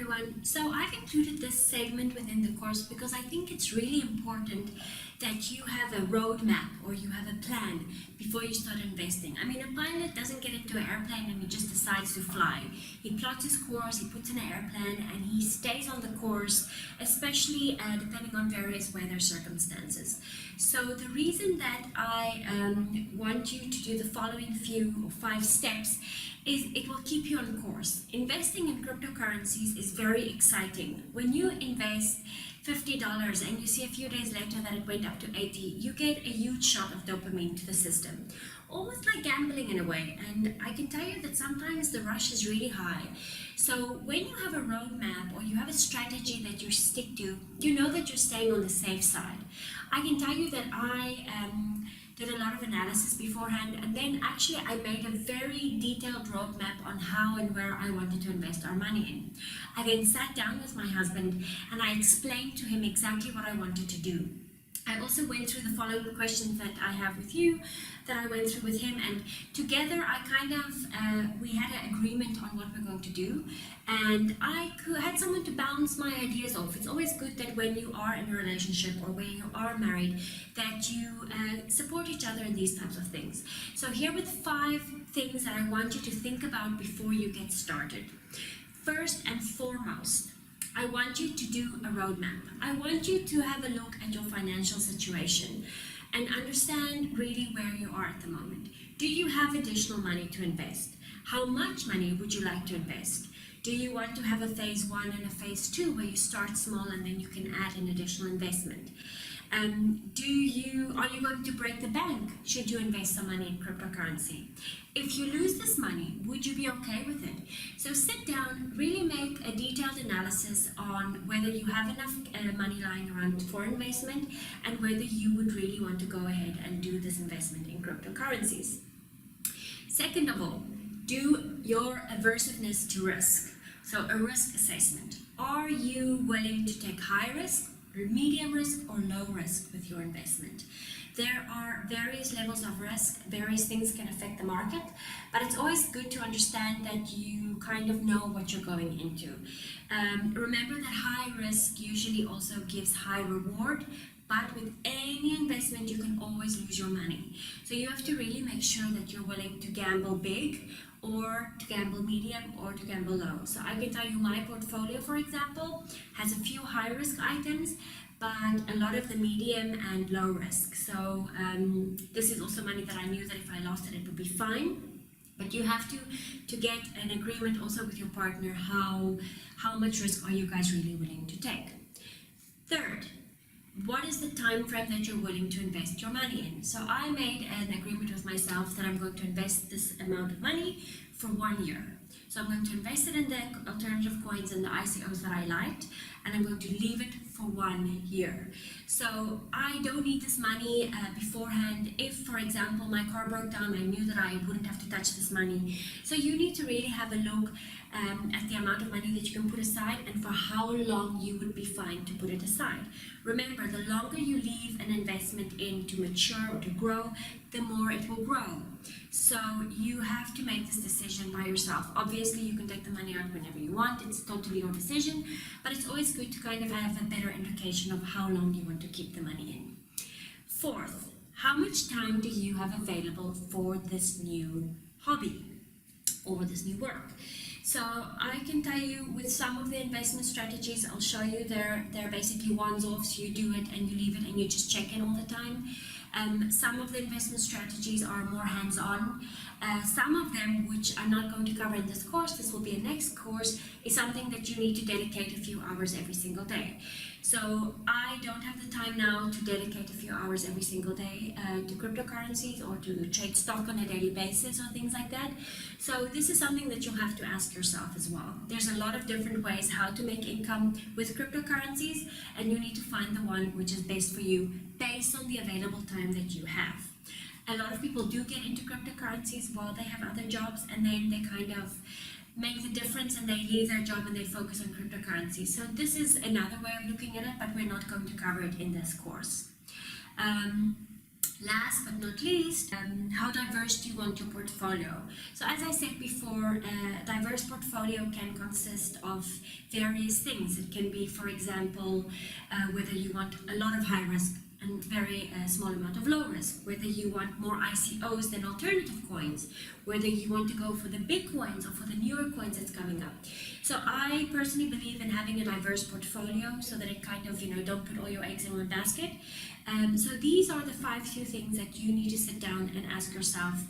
everyone. So I've included this segment within the course because I think it's really important that you have a roadmap or you have a plan before you start investing. I mean, a pilot doesn't get into an airplane and he just decides to fly. He plots his course, he puts in an airplane, and he stays on the course, especially depending on various weather circumstances. So the reason that I want you to do the following few or 5 steps is it will keep you on course. Investing in cryptocurrencies is very exciting. When you invest $50 and you see a few days later that it went up to 80, you get a huge shot of dopamine to the system. Almost like gambling in a way, and I can tell you that sometimes the rush is really high. So when you have a roadmap or you have a strategy that you stick to, you know that you're staying on the safe side. I can tell you that I did a lot of analysis beforehand, and then actually I made a very detailed roadmap on how and where I wanted to invest our money in. I then sat down with my husband and I explained to him exactly what I wanted to do. I also went through the following questions that I have with you, that I went through with him, and together I we had an agreement on what we're going to do, and I had someone to bounce my ideas off. It's always good that when you are in a relationship or when you are married, that you support each other in these types of things. So here with 5 things that I want you to think about before you get started. First and foremost, I want you to do a roadmap. I want you to have a look at your financial situation and understand really where you are at the moment. Do you have additional money to invest? How much money would you like to invest? Do you want to have a phase 1 and a phase 2 where you start small and then you can add an additional investment? Are you going to break the bank should you invest some money in cryptocurrency? If you lose this money, would you be okay with it? So sit down, really make a detailed analysis on whether you have enough money lying around for investment and whether you would really want to go ahead and do this investment in cryptocurrencies. Second of all, do your aversiveness to risk. So a risk assessment. Are you willing to take high risk, medium risk, or low risk with your investment? There are various levels of risk, various things can affect the market, but it's always good to understand that you kind of know what you're going into. Remember that high risk usually also gives high reward, but with any investment you can always lose your money. So you have to really make sure that you're willing to gamble big, or to gamble medium, or to gamble low. So I can tell you my portfolio, for example, has a few high risk items, but a lot of the medium and low risk. So this is also money that I knew that if I lost it, it would be fine. But you have to get an agreement also with your partner, how much risk are you guys really willing to take. Third, what is the time frame that you're willing to invest your money in? So I made an agreement with myself that I'm going to invest this amount of money for 1 year. So I'm going to invest it in the alternative coins and the ICOs that I liked, and I'm going to leave it for 1 year. So I don't need this money beforehand. If, for example, my car broke down, I knew that I wouldn't have to touch this money. So you need to really have a look at the amount of money that you can put aside and for how long you would be fine to put it aside. Remember, the longer you leave an investment in to mature or to grow, the more it will grow. So you have to make this decision by yourself. Obviously, you can take the money out whenever you want. It's totally your decision, but it's always good to kind of have a better indication of how long you want to keep the money in. Fourth, how much time do you have available for this new hobby or this new work? So I can tell you with some of the investment strategies, I'll show you they're basically ones-offs. You do it and you leave it and you just check in all the time. Some of the investment strategies are more hands-on. Some of them, which I'm not going to cover in this course, this will be a next course, is something that you need to dedicate a few hours every single day. So I don't have the time now to dedicate a few hours every single day to cryptocurrencies or to trade stock on a daily basis or things like that. So this is something that you'll have to ask yourself as well. There's a lot of different ways how to make income with cryptocurrencies, and you need to find the one which is best for you based on the available time that you have. A lot of people do get into cryptocurrencies while they have other jobs, and then they kind of make the difference and they leave their job and they focus on cryptocurrency. So this is another way of looking at it, but we're not going to cover it in this course. Last but not least, how diverse do you want your portfolio? So as I said before, a diverse portfolio can consist of various things. It can be, for example, whether you want a lot of high risk and very small amount of low risk, whether you want more ICOs than alternative coins, whether you want to go for the big coins or for the newer coins that's coming up. So I personally believe in having a diverse portfolio so that it kind of, don't put all your eggs in one basket. So these are the 5 few things that you need to sit down and ask yourself